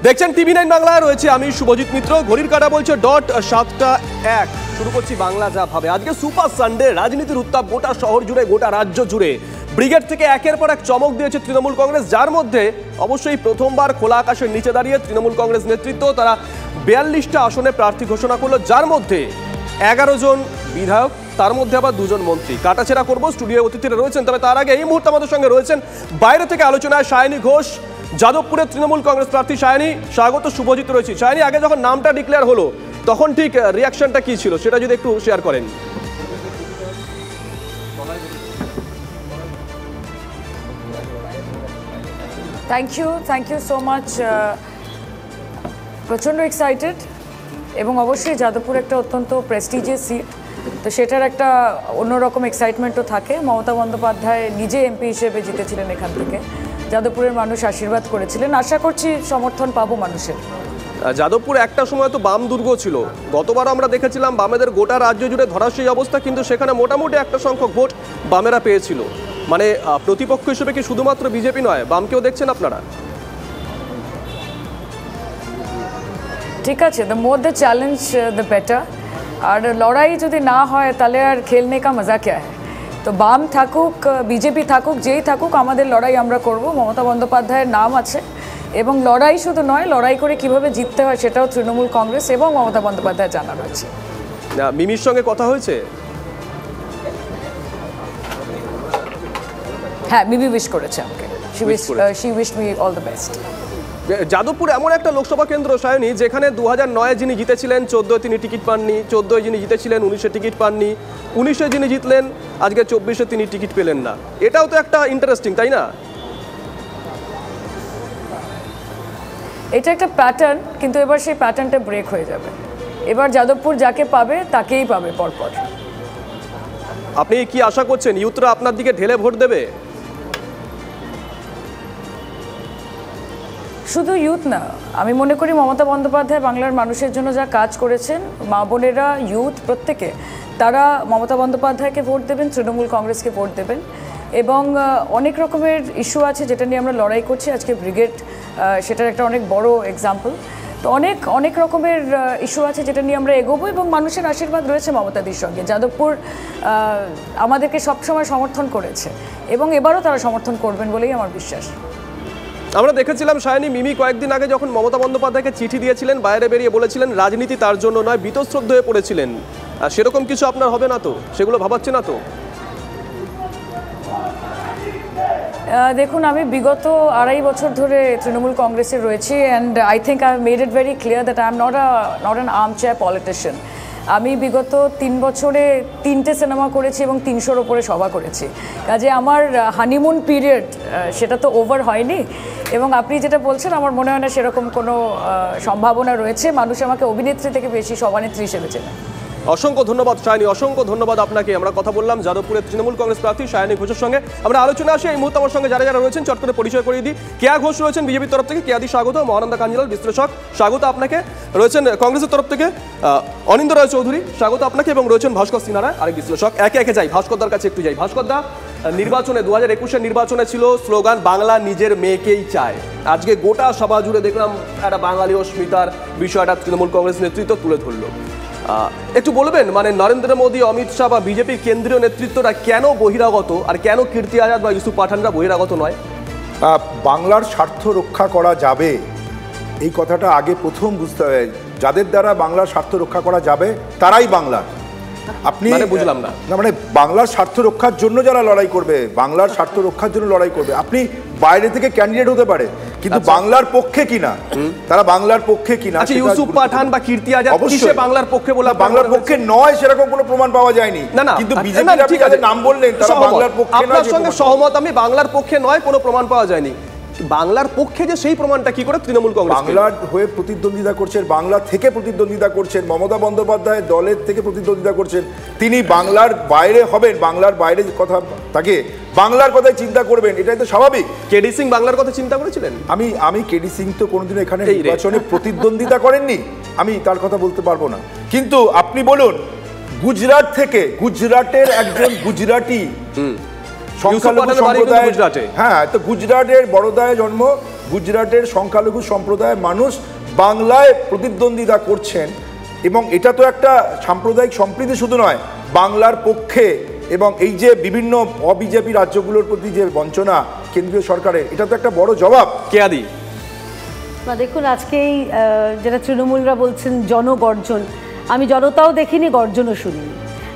দেখছেন টিভি9 বাংলা, রয়েছে আমি শুভজিৎ মিত্র। ঘড়ির কাঁটা বলছে .7:01। শুরু করছি বাংলা যা ভাবে। আজকে সুপার সানডে, রাজনীতির উত্তাপ গোটা শহর জুড়ে, গোটা রাজ্য জুড়ে। ব্রিগেড থেকে একের পর এক চমক দিয়েছে তৃণমূল কংগ্রেস, যার মধ্যে অবশ্যই প্রথমবার খোলা আকাশের নিচে দাঁড়িয়ে তৃণমূল কংগ্রেস নেতৃত্ব তারা 42টা আসনে প্রার্থী ঘোষণা করলো, যার মধ্যে 11 জন বিধায়ক, তার মধ্যে আবার 2 জন মন্ত্রী। কাটাছেড়া করবো, স্টুডিও অতিথিরা রয়েছেন। তবে তার আগে এই মুহূর্তে আমাদের সঙ্গে রয়েছেন বাইরে থেকে আলোচনায় সায়নী ঘোষ, যাদবপুরের তৃণমূল কংগ্রেস প্রার্থী। সায়নী, স্বাগত। শুভজিৎ রয়েছে। সায়নী, আগে যখন নামটা ডিক্লেয়ার হলো তখন ঠিক রিয়াকশনটা কি ছিল সেটা যদি একটু শেয়ার করেন। Thank you so much. প্রচণ্ড এক্সাইটেড, এবং অবশ্যই যাদবপুর একটা অত্যন্ত প্রেস্টিজিয়াস সিট, তো সেটার একটা অন্যরকম এক্সাইটমেন্টও থাকে। মমতা বন্দ্যোপাধ্যায় নিজে এমপি হিসেবে জিতেছিলেন এখান থেকে, যাদবপুরের মানুষ আশীর্বাদ করেছিলেন। আশা করছি সমর্থন পাবো মানুষের। যাদবপুর একটা সময় তো বাম দুর্গ ছিল, গতবার আমরা দেখেছিলাম বামেদের গোটা রাজ্য জুড়ে ধরাশায়ী অবস্থা, কিন্তু সেখানে মোটামুটি একটা সংখ্যক ভোট বামেরা পেয়েছিল। মানে প্রতিপক্ষ হিসেবে কি শুধুমাত্র বিজেপি নয়, বামকেও দেখছেন আপনারা? ঠিক আছে, the more the challenge the better. আর লড়াই যদি না হয় তাহলে আর খেলনে কা মজা ক্যা হ্যায়। তো বাম থাকুক, বিজেপি থাকুক, যেই থাকুক, আমাদের লড়াই আমরা করব। মমতা বন্দ্যোপাধ্যায়ের নাম আছে, এবং লড়াই শুধু নয়, লড়াই করে কিভাবে জিততে হয় সেটাও তৃণমূল কংগ্রেস এবং মমতা বন্দ্যোপাধ্যায় জানা রয়েছে। মিমির সঙ্গে কথা হয়েছে? হ্যাঁ, মিমি উইশ করেছে আমাকে। She wish me all the best. Jadavpur এমন একটা লোকসভা কেন্দ্র সায়নী, যেখানে 2009-এ যিনি জিতেছিলেন 14 তিনি টিকিট পাননি, 14-এ যিনি জিতেছিলেন 19-এ টিকিট পাননি, 19-এ যিনি জিতলেন আজকে 24-এ তিনি টিকিট পেলেন না। এটাও তো একটা ইন্টারেস্টিং, তাই না? এটা একটা প্যাটার্ন, কিন্তু এবার সেই প্যাটার্নটা ব্রেক হয়ে যাবে। এবার যাদবপুর যাকে পাবে তাকেই পাবে পরপর। আপনি কি আশা করছেন ইউথরা আপনার দিকে ঢেলে ভোট দেবে? শুধু ইউথ না, আমি মনে করি মমতা বন্দ্যোপাধ্যায় বাংলার মানুষের জন্য যা কাজ করেছেন, মা বোনেরা, ইউথ, প্রত্যেকে তারা মমতা বন্দ্যোপাধ্যায়কে ভোট দেবেন, তৃণমূল কংগ্রেসকে ভোট দেবেন। এবং অনেক রকমের ইস্যু আছে যেটা নিয়ে আমরা লড়াই করছি। আজকে ব্রিগেড সেটার একটা অনেক বড় এক্সাম্পল। তো অনেক রকমের ইস্যু আছে যেটা নিয়ে আমরা এগোবো, এবং মানুষের আশীর্বাদ রয়েছে মমতাদির সঙ্গে। যাদবপুর আমাদেরকে সবসময় সমর্থন করেছে, এবং এবারও তারা সমর্থন করবেন বলেই আমার বিশ্বাস। আমরা দেখেছিলাম সায়নী, মিমি কয়েকদিন আগে যখন মমতা বন্দ্যোপাধ্যায়কে চিঠি দিয়েছিলেন, বাইরে বেরিয়ে বলেছিলেন রাজনীতি তার জন্য নয়, বীতশ্রদ্ধ হয়ে পড়েছিলেন। সেরকম কিছু আপনার হবে না তো? সেগুলো ভাবাচ্ছে না তো? দেখুন, আমি বিগত 2.5 বছর ধরে তৃণমূল কংগ্রেসে রয়েছি, and I think I have made it very clear that I am not an armchair politician. আমি বিগত 3 বছরে 3টে সিনেমা করেছি এবং 300-র ওপরে সভা করেছি। কাজে আমার হানিমুন পিরিয়ড সেটা তো ওভার হয়নি, এবং আপনি যেটা বলছেন আমার মনে হয় না সেরকম কোনো সম্ভাবনা রয়েছে। মানুষ আমাকে অভিনেত্রী থেকে বেশি সভানেত্রী হিসেবে চেনে। অসংখ্য ধন্যবাদ সায়নী, অসংখ্য ধন্যবাদ আপনাকে। আমরা কথা বললাম যাদবপুরের তৃণমূল কংগ্রেস প্রার্থী সায়নী ঘোষের সঙ্গে। আমরা আলোচনা আসি। এই মুহূর্তে আমার সঙ্গে যারা যারা রয়েছেন চট করে পরিচয় করিয়ে দিই। কেয়া ঘোষ রয়েছেন বিজেপির তরফ থেকে, কেয়াদি স্বাগত। মহানন্দা কাঞ্জিলাল বিশ্লেষক, স্বাগত আপনাকে। রয়েছেন কংগ্রেসের তরফ থেকে অনিন্দ রায় চৌধুরী, স্বাগত আপনাকে। এবং রয়েছেন ভাস্কর সিনহা, আরেক বিশ্লেষক। একে একে যাই, ভাস্করদার কাছে একটু যাই। ভাস্করদা, নির্বাচনে 2021-এর নির্বাচনে ছিল স্লোগান বাংলা নিজের মেয়েকেই চায়। আজকে গোটা সভা জুড়ে দেখলাম একটা বাঙালি অস্মিতার বিষয়টা তৃণমূল কংগ্রেস নেতৃত্ব তুলে ধরলো। একটু বলবেন, মানে নরেন্দ্র মোদী, অমিত শাহ বা বিজেপির কেন্দ্রীয় নেতৃত্বরা কেন বহিরাগত, আর কেন কীর্তি আজাদ বা ইউসুফ পাঠানরা বহিরাগত নয়? বাংলার স্বার্থ রক্ষা করা যাবে, এই কথাটা আগে প্রথম বুঝতে হবে। যাদের দ্বারা বাংলার স্বার্থ রক্ষা করা যাবে তারাই বাংলার। আপনি বুঝলাম না, মানে বাংলার স্বার্থ রক্ষার জন্য যারা লড়াই করবে, বাংলার স্বার্থ রক্ষার জন্য লড়াই করবে। আপনি বাইরে থেকে ক্যান্ডিডেট হতে পারে, কিন্তু বাংলার পক্ষে কিনা, তারা বাংলার পক্ষে কিনা। ইউসুফ পাঠান বা কীর্তি আজাদ অবশ্যই বাংলার পক্ষে বলা, বাংলার পক্ষে নয় সেরকম কোনো প্রমাণ পাওয়া যায়নি। কিন্তু বিজেপি নাম বললেন তারা বাংলার পক্ষে। আপনার সঙ্গে সহমত আমি, বাংলার পক্ষে নয় কোনো প্রমাণ পাওয়া যায়নি। বাংলার পক্ষে যে সেই প্রমাণটা কি করে তৃণমূল কংগ্রেস? বাংলার হয়ে প্রতিদ্বন্দ্বিতা করছেন, বাংলা থেকে প্রতিদ্বন্দ্বিতা করছেন, মমতা বন্দ্যোপাধ্যায় দলের থেকে প্রতিদ্বন্দ্বিতা করছেন। তিনি বাংলার বাইরে হবেন, বাংলার বাইরে কথা তাকে বাংলার কথাই চিন্তা করবেন, এটাই তো স্বাভাবিক। কেডি সিং বাংলার কথা চিন্তা করেছিলেন? আমি কেডি সিং তো কোনোদিন এখানে নির্বাচনে প্রতিদ্বন্দ্বিতা করেননি, আমি তার কথা বলতে পারবো না। কিন্তু আপনি বলুন, গুজরাট থেকে, গুজরাটের একজন গুজরাটি সংখ্যালঘু সম্প্রদায়, হ্যাঁ, তো গুজরাটের বড়োদায় জন্ম, গুজরাটের সংখ্যালঘু সম্প্রদায়ের মানুষ বাংলায় প্রতিদ্বন্দ্বিতা করছেন, এবং এটা তো একটা সাম্প্রদায়িক সম্প্রীতি শুধু নয়, বাংলার পক্ষে, এবং এই যে বিভিন্ন অবিজেপি রাজ্যগুলোর প্রতি যে বঞ্চনা কেন্দ্রীয় সরকারের, এটা তো একটা বড় জবাব। কেয়াদি, দেখুন আজকে এই যেটা তৃণমূলরা বলছেন জনগর্জন, আমি জনতাও দেখিনি, গর্জনও শুনিনি।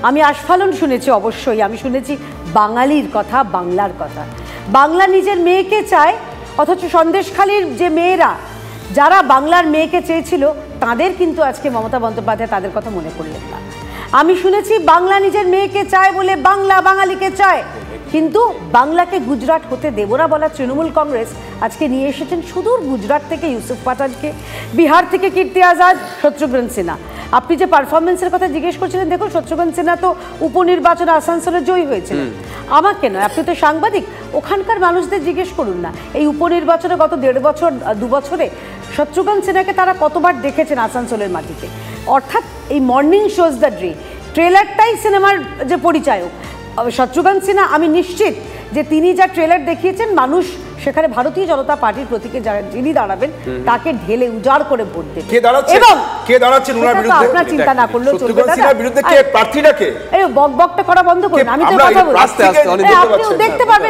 আমি আস্ফালন শুনেছি, অবশ্যই আমি শুনেছি বাঙালির কথা, বাংলার কথা। বাংলা নিজের মেয়েকে চায়, অথচ সন্দেশখালীর যে মেয়েরা যারা বাংলার মেয়েকে চেয়েছিল তাদের কিন্তু আজকে মমতা বন্দ্যোপাধ্যায় তাদের কথা মনে করলেন না। আমি শুনেছি বাংলা নিজের মেয়েকে চায় বলে বাংলা বাঙালিকে চায়, কিন্তু বাংলাকে গুজরাট হতে দেব না বলা তৃণমূল কংগ্রেস আজকে নিয়ে এসেছেন সুদূর গুজরাট থেকে ইউসুফ পাঠানকে, বিহার থেকে কীর্তি আজাদ, শত্রুঘ্ন সিনহা। আপনি যে পারফরমেন্সের কথা জিজ্ঞেস করছিলেন, দেখুন শত্রুঘ্ন সিনহা তো উপনির্বাচনে আসানসোলে জয়ী হয়েছিলেন, আমাকে নয়, আপনি তো সাংবাদিক, ওখানকার মানুষদের জিজ্ঞেস করুন না এই উপনির্বাচনে গত 1.5 বছর 2 বছরে শত্রুঘ্ন সিনহাকে তারা কতবার দেখেছেন আসানসোলের মাটিতে। অর্থাৎ এই মর্নিং শোজ দ্য ডে ট্রেলারটাই সিনেমার যে পরিচায়ক। শত্রুঘ্ন সিনহা, আমি নিশ্চিত যে তিনি যা ট্রেলার দেখিয়েছেন, মানুষ সেখানে ভারতীয় জনতা পার্টির প্রতীকে যিনি দাঁড়াবেন তাকে ঢেলে উজাড় করে ভোট দেবে। এবং কে দাঁড়াচ্ছেন ওনার বিরুদ্ধে আপনারা চিন্তা না করলেও চলবে। শত্রুঘ্ন সিনহার বিরুদ্ধে কে প্রার্থীরা কে? এই বকবকটা করা বন্ধ করুন, আমি তো কথা বলছি, আপনিও দেখতে পারবেন।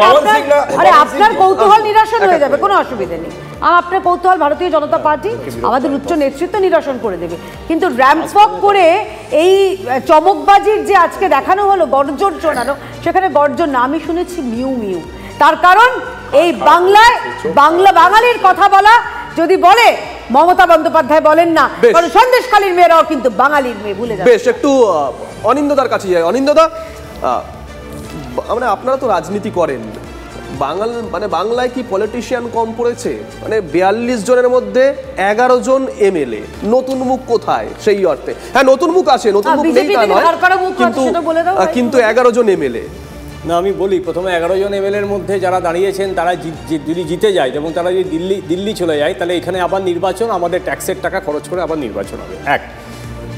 আপনার কৌতূহল নিরসন হয়ে যাবে, কোনো অসুবিধা নেই। আপনার কৌতূহল ভারতীয় জনতা পার্টি, আমাদের উচ্চ নেতৃত্ব নিরসন করে দেবে। কিন্তু র্যাম্প ওয়াক করে এই চমকবাজির যে আজকে দেখানো হলো, গর্জন শোনানো, সেখানে গর্জন না, আমি শুনেছি মিউ মিউ। তার কারণ এই বাংলায় বাঙালির কথা বলা যদি বলে, মমতা বন্দ্যোপাধ্যায় বলেন না, কারণ সন্দেশখালীর মেয়েরাও কিন্তু বাঙালির মেয়ে, ভুলে যাবে। বেশ, একটু অনিন্দদার কাছে যাই। অনিন্দদা, মানে আপনারা তো রাজনীতি করেন, বাংলায় কি পলিটিশিয়ান কম পড়েছে? মানে 42 জনের মধ্যে 11 জন এমএলএ, নতুন মুখ কোথায়? সেই অর্থে হ্যাঁ, নতুন মুখ আছে, নতুন মুখ নেই তা নয়, কিন্তু 11 জন এমএলএ না। আমি বলি, প্রথমে 11 জন এমএলএর মধ্যে যারা দাঁড়িয়েছেন তারা যদি জিতে যায় এবং তারা যদি দিল্লি চলে যায়, তাহলে এখানে আবার নির্বাচন, আমাদের ট্যাক্সের টাকা খরচ করে আবার নির্বাচন হবে। এক,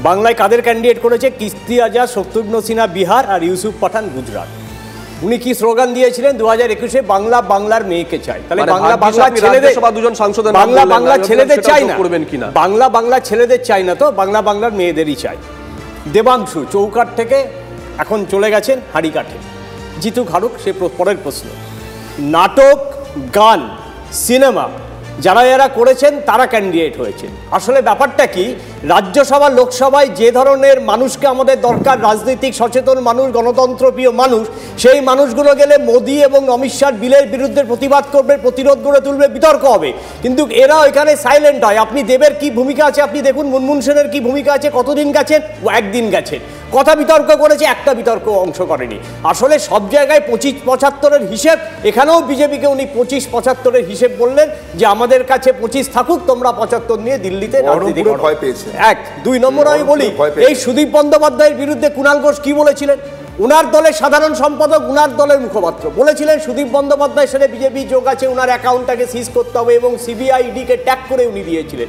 বাংলায় কাদের ক্যান্ডিডেট করেছে? কীর্তি আজাদ, শত্রুঘ্ন সিনহা বিহার আর ইউসুফ পাঠান গুজরাট। উনি কি স্লোগান দিয়েছিলেন 2021-এ? বাংলা বাংলার মেয়েকে চাই। তাহলে বাংলা ছেলেদের চাই না, বাংলা ছেলেদের চাই না, তো বাংলার মেয়েদেরই চাই। দেবাংশু চৌকাঠ থেকে এখন চলে গেছেন হাড়িকাঠে, জিতু ঘাড়ুক, সে পরের প্রশ্ন। নাটক, গান, সিনেমা যারা করেছেন তারা ক্যান্ডিডেট হয়েছেন। আসলে ব্যাপারটা কি, রাজ্যসভা লোকসভায় যে ধরনের মানুষকে আমাদের দরকার, রাজনৈতিক সচেতন মানুষ, গণতন্ত্রপ্রিয় মানুষ, সেই মানুষগুলো গেলে মোদি এবং অমিত শাহ বিলের বিরুদ্ধে প্রতিবাদ করবে, প্রতিরোধ গড়ে তুলবে, বিতর্ক হবে, কিন্তু এরা এখানে সাইলেন্ট হয়। আপনি দেবের কি ভূমিকা আছে আপনি দেখুন, মুনমুন সেনের কি ভূমিকা আছে, কতদিন গেছেন? একদিন গেছেন। কথা বিতর্ক করেছে, একটা বিতর্ক অংশ করেনি। আসলে সব জায়গায় 25-75-এর হিসেব, এখানেও বিজেপিকে উনি 25-75-এর হিসেব বললেন যে আমাদের কাছে 25 থাকুক, তোমরা 75 নিয়ে দিল্লিতে রাজনীতি করো। এক, 2 নম্বর আমি বলি, এই সুদীপ বন্দ্যোপাধ্যায়ের বিরুদ্ধে কুণাল ঘোষ কি বলেছিলেন? উনার দলের সাধারণ সম্পাদক, উনার দলের মুখপাত্র বলেছিলেন সুদীপ বন্দ্যোপাধ্যায়ের সাথে বিজেপি যোগ আছে, উনার অ্যাকাউন্টটাকে সিজ করতে হবে, এবং সিবিআই ইডিকে ট্যাগ করে উনি দিয়েছিলেন।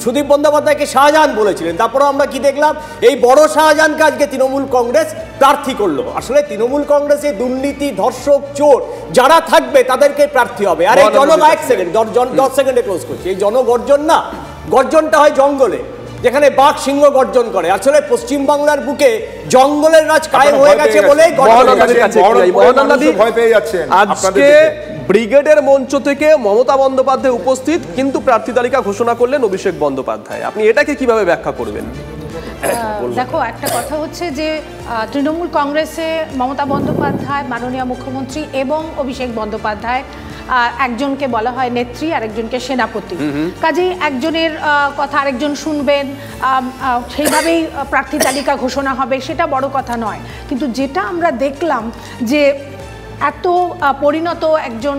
সুদীপ বন্দ্যোপাধ্যায়কে শাহজাহান বলেছিলেন। তারপরে আমরা কি দেখলাম? এই বড় শাহজাহানকে আজকে তৃণমূল কংগ্রেস প্রার্থী করলো। আসলে তৃণমূল কংগ্রেসে দুর্নীতি, ধর্ষক, চোর যারা থাকবে তাদেরকে প্রার্থী হবে। আর এই 10 সেকেন্ডে ক্লোজ করছি, এই জনগর্জন না, গর্জনটা হয় জঙ্গলে, যেখানে বাঘ সিংহ গর্জন করে। আসলে পশ্চিমবাংলার বুকে জঙ্গলের রাজ কায়েম হয়ে গেছে বলে আজকে ব্রিগেডের মঞ্চ থেকে মমতা বন্দ্যোপাধ্যায় উপস্থিত, কিন্তু প্রার্থী তালিকা ঘোষণা করলেন অভিষেক বন্দ্যোপাধ্যায়। আপনি এটাকে কিভাবে ব্যাখ্যা করবেন? দেখো, একটা কথা হচ্ছে যে তৃণমূল কংগ্রেসে মমতা বন্দ্যোপাধ্যায়, মাননীয় মুখ্যমন্ত্রী এবং অভিষেক বন্দ্যোপাধ্যায়, একজনকে বলা হয় নেত্রী আর একজনকে সেনাপতি। কাজেই একজনের কথা আরেকজন শুনবেন, সেইভাবেই প্রার্থী তালিকা ঘোষণা হবে, সেটা বড় কথা নয়। কিন্তু যেটা আমরা দেখলাম যে এত পরিণত একজন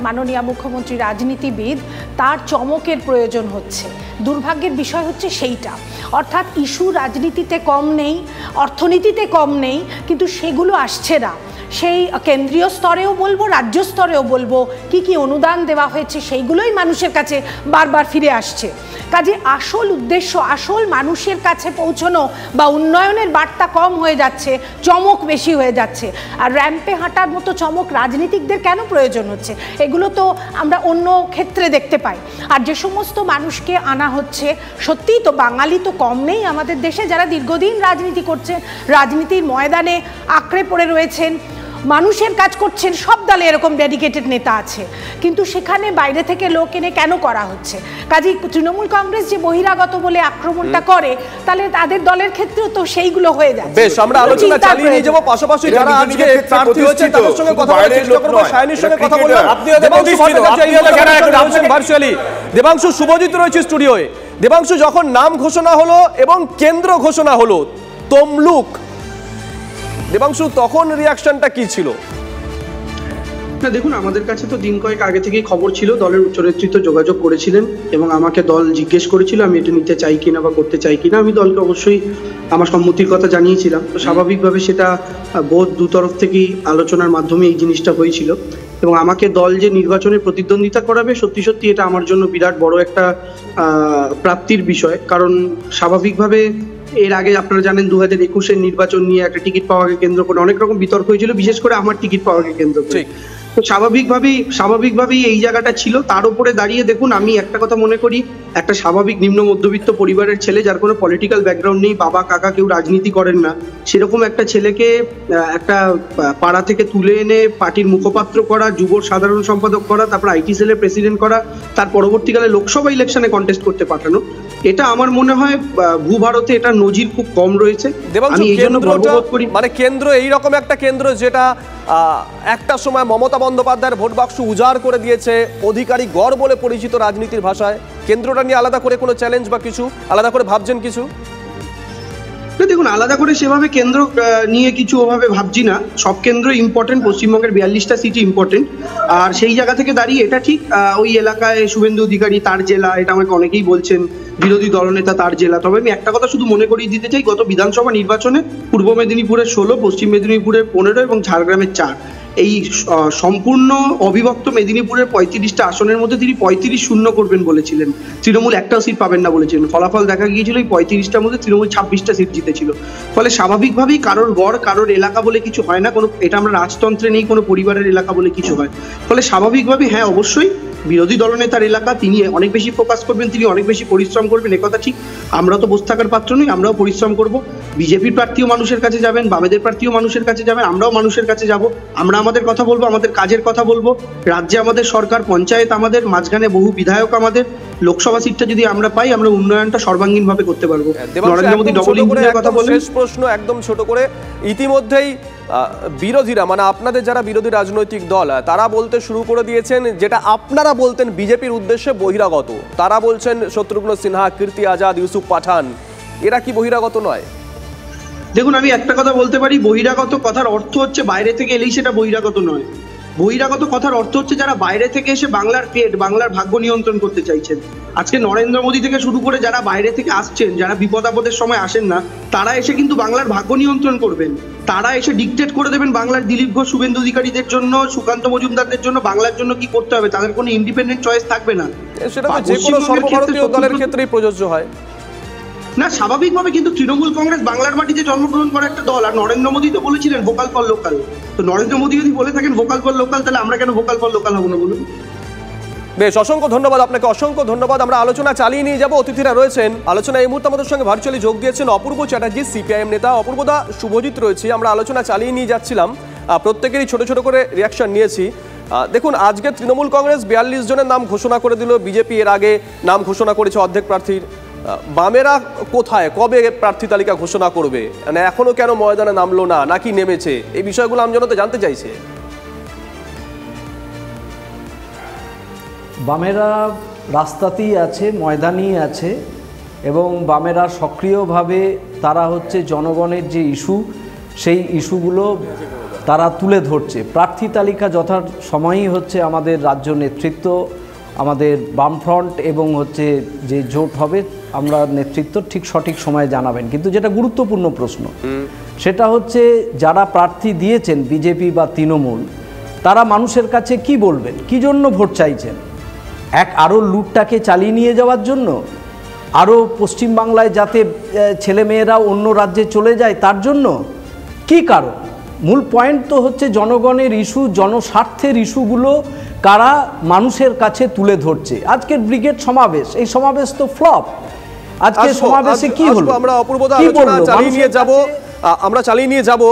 মাননীয় মুখ্যমন্ত্রী রাজনীতিবিদ, তার চমকের প্রয়োজন হচ্ছে। দুর্ভাগ্যের বিষয় হচ্ছে সেইটা, অর্থাৎ ইস্যু রাজনীতিতে কম নেই, অর্থনীতিতে কম নেই, কিন্তু সেগুলো আসছে না। সেই কেন্দ্রীয় স্তরেও বলবো, রাজ্য স্তরেও বলবো, কি কি অনুদান দেওয়া হয়েছে সেইগুলোই মানুষের কাছে বারবার ফিরে আসছে। কাজে আসল উদ্দেশ্য, আসল মানুষের কাছে পৌঁছানো বা উন্নয়নের বার্তা কম হয়ে যাচ্ছে, চমক বেশি হয়ে যাচ্ছে। আর র্যাম্পে হাঁটার মতো চমক রাজনীতিকদের কেন প্রয়োজন হচ্ছে? এগুলো তো আমরা অন্য ক্ষেত্রে দেখতে পাই। আর যে সমস্ত মানুষকে আনা হচ্ছে, সত্যিই তো বাঙালি তো কম নেই আমাদের দেশে, যারা দীর্ঘদিন রাজনীতি করছেন, রাজনীতির ময়দানে আঁকড়ে পড়ে রয়েছেন, মানুষের কাজ করছেন। সব দলে এরকম ডেডিকেটেড নেতা আছে, কিন্তু সেখানে বাইরে থেকে লোক এনে কেন করা হচ্ছে? কাজেই তৃণমূল কংগ্রেস যে বহিরাগত বলে আক্রমণটা করে, তাহলে তাদের দলের ক্ষেত্রেও তো সেইগুলো হয়ে যাচ্ছে। বেশ, আমরা আলোচনা চালিয়ে নিয়ে যাবো। পাশাপাশি যারা আজকে প্রার্থী হয়েছে তাদের সঙ্গে কথা বলার চেষ্টা করব। সায়নীর সঙ্গে কথা বললাম। দেবাংশু, শুভজিৎ রয়েছে স্টুডিওয়ে। দেবাংশু, যখন নাম ঘোষণা হলো এবং কেন্দ্র ঘোষণা হলো তমলুক, দেবাংশু তখন রিয়াকশনটা কি ছিল? না দেখুন, আমাদের কাছে তো দিন কয়েক আগে থেকেই খবর ছিল, দলের উচ্চ নেতৃত্ব যোগাযোগ করেছিলেন এবং আমাকে দল জিজ্ঞেস করেছিল আমি এটা নিতে চাই কিনা বা করতে চাই কিনা। আমি দলকে অবশ্যই আমার সম্মতির কথা জানিয়েছিলাম। তো স্বাভাবিকভাবে সেটা বোধ দু তরফ থেকেই আলোচনার মাধ্যমে এই জিনিসটা হয়েছিল এবং আমাকে দল যে নির্বাচনে প্রতিদ্বন্দ্বিতা করাবে, সত্যি সত্যি এটা আমার জন্য বিরাট বড় একটা প্রাপ্তির বিষয়। কারণ স্বাভাবিকভাবে এর আগে আপনারা জানেন 2021-এর নির্বাচন নিয়ে একটা টিকিট পাওয়াকে কেন্দ্র করে অনেক রকম বিতর্ক হয়েছিল, বিশেষ করে আমার টিকিট পাওয়াকে কেন্দ্র করে। তো স্বাভাবিকভাবেই এই জায়গাটা ছিল। তার উপরে দাঁড়িয়ে দেখুন, আমি একটা কথা মনে করি, একটা স্বাভাবিক নিম্ন মধ্যবিত্ত পরিবারের ছেলে, যার কোনো পলিটিক্যাল ব্যাকগ্রাউন্ড নেই, বাবা কাকা কেউ রাজনীতি করেন না, সেরকম একটা ছেলেকে একটা পাড়া থেকে তুলে এনে পার্টির মুখপাত্র করা, যুব সাধারণ সম্পাদক করা, তারপর আইটি সেলের প্রেসিডেন্ট করা, তার পরবর্তীকালে লোকসভা ইলেকশনে কন্টেস্ট করতে পাঠানো, এটা আমার মনে হয় ভূভারতে এটা নজির খুব কম রয়েছে। আমি এই জন্য গর্ববোধ করি। মানে কেন্দ্র এইরকম একটা কেন্দ্র যেটা একটা সময় মমতা বন্দ্যোপাধ্যায়ের ভোট বাক্স উজাড় করে দিয়েছে, অধিকারী গড় বলে পরিচিত রাজনীতির ভাষায়, কেন্দ্রটা নিয়ে আলাদা করে কোনো চ্যালেঞ্জ বা কিছু আলাদা করে ভাবছেন কিছু? দেখুন, আলাদা করে সেভাবে কেন্দ্র নিয়ে কিছু ওভাবে ভাবছি না। সব কেন্দ্র ইম্পর্টেন্ট, পশ্চিমবঙ্গের 42টা সিটই ইম্পর্টেন্ট। আর সেই জায়গা থেকে দাঁড়িয়ে এটা ঠিক, ওই এলাকায় শুভেন্দু অধিকারী তার জেলা, এটা আমাকে অনেকেই বলছেন, বিরোধী দলনেতা তার জেলা। তবে আমি একটা কথা শুধু মনে করিয়ে দিতে চাই, গত বিধানসভা নির্বাচনে পূর্ব মেদিনীপুরের 16, পশ্চিম মেদিনীপুরের 15 এবং ঝাড়গ্রামের 4, এই সম্পূর্ণ অবিভক্ত মেদিনীপুরের 35টা আসনের মধ্যে তিনি 35 শূন্য করবেন বলেছিলেন। তৃণমূল একটাও সিট পাবেন না বলেছিলেন। ফলাফল দেখা গিয়েছিল এই 35টার মধ্যে তৃণমূল 26টা সিট জিতেছিল। ফলে স্বাভাবিকভাবেই কারোর গড়, কারোর এলাকা বলে কিছু হয় না, কোনো এটা আমরা রাজতন্ত্রে নেই, কোনো পরিবারের এলাকা বলে কিছু হয়। ফলে স্বাভাবিকভাবেই হ্যাঁ, অবশ্যই বিরোধী দলনেতার এলাকা, তিনি অনেক বেশি ফোকাস করবেন, তিনি অনেক বেশি পরিশ্রম করবেন, একথা ঠিক। আমরা তো বসে থাকার পাত্র নই, আমরাও পরিশ্রম করব। বিজেপির প্রার্থীও মানুষের কাছে যাবেন, বামেদের প্রার্থীও মানুষের কাছে যাবেন, আমরাও মানুষের কাছে যাব। আমরা আমাদের কথা বলবো, আমাদের কাজের কথা বলবো। রাজ্যে আমাদের সরকার, পঞ্চায়েত আমাদের, মাঝখানে বহু বিধায়ক আমাদের। লোকসভা সিটটা যদি আমরা পাই, আমরা উন্নয়নটা সর্বাঙ্গীনভাবে করতে পারবো। নরেন্দ্র মোদী ডবল ইঞ্জিনের কথা বলেন। শেষ প্রশ্ন একদম ছোট করে, ইতিমধ্যেই বিরোধীরা, মানে আপনাদের যারা বিরোধী রাজনৈতিক দল, তারা বলতে শুরু করে দিয়েছেন যেটা আপনারা বলতেন বিজেপির উদ্দেশ্যে বহিরাগত। তারা বলছেন শত্রুঘ্ন সিনহা, কীর্তি আজাদ, ইউসুফ পাঠান, এরা কি বহিরাগত নয়? দেখুন, আমি একটা কথা বলতে পারি, বহিরাগত কথার অর্থ হচ্ছে বাইরে থেকে এলেই সেটা বহিরাগত নয়। বহিরাগত কথার অর্থ হচ্ছে যারা বাইরে থেকে এসে বাংলার পেট, বাংলার ভাগ্য নিয়ন্ত্রণ করতে চাইছেন। আজকে নরেন্দ্র মোদী থেকে শুরু করে যারা বাইরে থেকে আসছেন, যারা বিপদ আপদের সময় আসেন না, তারা এসে কিন্তু বাংলার ভাগ্য নিয়ন্ত্রণ করবেন। তারা এসে ডিকটেট করে দেবেন বাংলার দিলীপ ঘোষ, শুভেন্দু অধিকারীদের জন্য, সুকান্ত মজুমদারদের জন্য বাংলার জন্য কি করতে হবে। তাদের কোনো ইন্ডিপেন্ডেন্ট চয়েস থাকবে না। সেটা তো যে কোনো সর্বভারতীয় দলের ক্ষেত্রেই প্রযোজ্য হয় না, স্বাভাবিকভাবে। কিন্তু তৃণমূল কংগ্রেস বাংলার মাটিতে জন্মগ্রহণ করা একটা দল। আর নরেন্দ্র মোদী তো বলেছিলেন ভোকাল ফর লোকাল। তো নরেন্দ্র মোদী যদি বলে থাকেন ভোকাল ফর লোকাল, তাহলে আমরা কেন ভোকাল ফর লোকাল হবো না বলুন? বেশ, অসংখ্য ধন্যবাদ আপনাকে, অসংখ্য ধন্যবাদ। আমরা আলোচনা চালিয়ে নিয়ে যাবো। অতিথিরা রয়েছেন আলোচনা এই মুহূর্তে আমাদের সঙ্গে ভার্চুয়ালি যোগ দিয়েছেন অপূর্ব চ্যাটার্জি, সিপিআইএম নেতা। অপূর্বদা, শুভজিৎ রয়েছে, আমরা আলোচনা চালিয়ে নিয়ে যাচ্ছিলাম, প্রত্যেকেরই ছোট ছোট করে রিয়াকশন নিয়েছি। দেখুন, আজকে তৃণমূল কংগ্রেস 42 জনের নাম ঘোষণা করে দিল, বিজেপি এর আগে নাম ঘোষণা করেছে অর্ধেক প্রার্থীর। বামেরা কোথায়, কবে প্রার্থী তালিকা ঘোষণা করবে, মানে এখনো কেন ময়দানে নামলো না, নাকি নেমেছে, এই বিষয়গুলো আমজনতা জানতে চাইছে। বামেরা রাস্তাতেই আছে, ময়দানেই আছে এবং বামেরা সক্রিয়ভাবে তারা হচ্ছে জনগণের যে ইস্যু, সেই ইস্যুগুলো তারা তুলে ধরছে। প্রার্থী তালিকা যথা সময়ই হচ্ছে আমাদের রাজ্য নেতৃত্ব, আমাদের বামফ্রন্ট এবং হচ্ছে যে জোট হবে, আমরা নেতৃত্ব ঠিক সঠিক সময়ে জানাবেন। কিন্তু যেটা গুরুত্বপূর্ণ প্রশ্ন, সেটা হচ্ছে যারা প্রার্থী দিয়েছেন বিজেপি বা তৃণমূল, তারা মানুষের কাছে কি বলবেন, কি জন্য ভোট চাইছেন? আরও লুটটাকে চালিয়ে নিয়ে যাওয়ার জন্য, আরও পশ্চিমবাংলায় যাতে ছেলেমেয়েরা অন্য রাজ্যে চলে যায় তার জন্য, কি কারণ? মূল পয়েন্ট তো হচ্ছে জনগণের ইস্যু, জনস্বার্থের ইস্যুগুলো কারা মানুষের কাছে তুলে ধরছে। আজকের ব্রিগেড সমাবেশ, এই সমাবেশ তো ফ্লপ। আজকে সমাবেশে কি হলো? আমরা অপূর্বদা আলোচনা চালিয়ে নিয়ে যাব, আমরা চালিয়ে নিয়ে যাব।